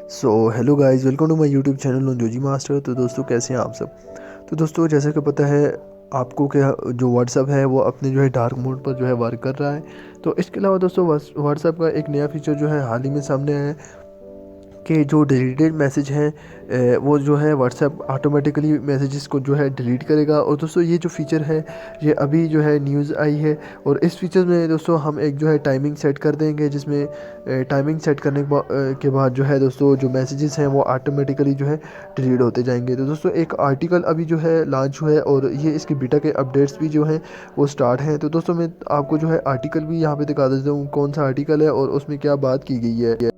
So hello guys, welcome to my YouTube channel नोंजोजी master. तो दोस्तों कैसे हैं आप सब। तो दोस्तों जैसे कि पता है आपको कि जो व्हाट्सअप है वो अपने जो है डार्क मोड पर जो है वर्क कर रहा है। तो इसके अलावा दोस्तों व्हाट्सअप का एक नया फीचर जो है हाल ही में सामने आया है कि जो डिलीटेड मैसेज हैं वो जो है व्हाट्सएप ऑटोमेटिकली मैसेजेस को जो है डिलीट करेगा। और दोस्तों ये जो फ़ीचर है ये अभी जो है न्यूज़ आई है। और इस फीचर में दोस्तों हम एक जो है टाइमिंग सेट कर देंगे, जिसमें टाइमिंग सेट करने के बाद जो है दोस्तों जो मैसेजेस हैं वो ऑटोमेटिकली जो है डिलीट होते जाएंगे। तो दोस्तों एक आर्टिकल अभी जो है लॉन्च हुआ है और ये इसकी बीटा के अपडेट्स भी जो हैं वो स्टार्ट हैं। तो दोस्तों मैं आपको जो है आर्टिकल भी यहाँ पे दिखा देता हूँ कौन सा आर्टिकल है और उसमें क्या बात की गई है।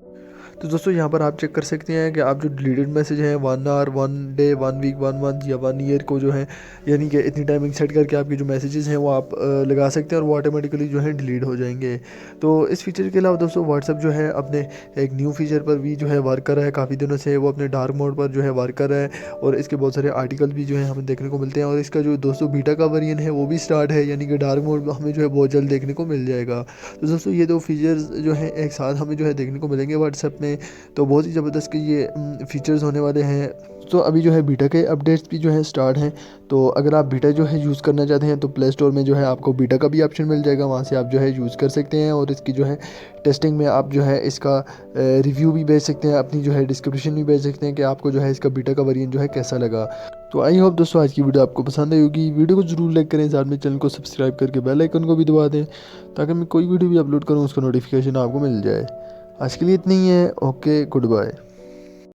तो दोस्तों यहाँ पर आप चेक कर सकते हैं कि आप जो डिलीटेड मैसेज हैं 1 आवर 1 डे 1 वीक 1 मंथ या 1 ईयर को जो है यानी कि इतनी टाइमिंग सेट करके आपके जो मैसेजेस हैं वो आप लगा सकते हैं और वो ऑटोमेटिकली जो है डिलीट हो जाएंगे। तो इस फीचर के अलावा दोस्तों व्हाट्सअप जो है अपने एक न्यू फीचर पर भी जो है वर्क कर रहा है। काफ़ी दिनों से वो अपने डार्क मोड पर जो है वर्क कर रहा है और इसके बहुत सारे आर्टिकल भी जो है हमें देखने को मिलते हैं। और इसका जो दोस्तों बीटा का वर्जन है वो भी स्टार्ट है, यानी कि डार्क मोड हमें जो है बहुत जल्द देखने को मिल जाएगा। तो दोस्तों ये दो फीचर्स जो हैं एक साथ हमें जो है देखने को मिलेंगे व्हाट्सएप में। तो बहुत ही ज़बरदस्त कि ये फीचर्स होने वाले हैं। तो अभी जो है बीटा के अपडेट्स भी जो है स्टार्ट हैं। तो अगर आप बीटा जो है यूज़ करना चाहते हैं तो प्ले स्टोर में जो है आपको बीटा का भी ऑप्शन मिल जाएगा, वहाँ से आप जो है यूज़ कर सकते हैं। और इसकी जो है टेस्टिंग में आप जो है इसका रिव्यू भी भेज सकते हैं, अपनी जो है डिस्क्रिप्शन भी भेज सकते हैं कि आपको जो है इसका बीटा का वेरिएंट जो है कैसा लगा। तो आई होप दोस्तों आज की वीडियो आपको पसंद आई होगी। वीडियो को जरूर लाइक करें, साथ में चैनल को सब्सक्राइब करके बेल आइकन को भी दबा दें ताकि मैं कोई वीडियो भी अपलोड करूँ उसका नोटिफिकेशन आपको मिल जाए। आज के लिए इतनी ही है। Okay, good bye.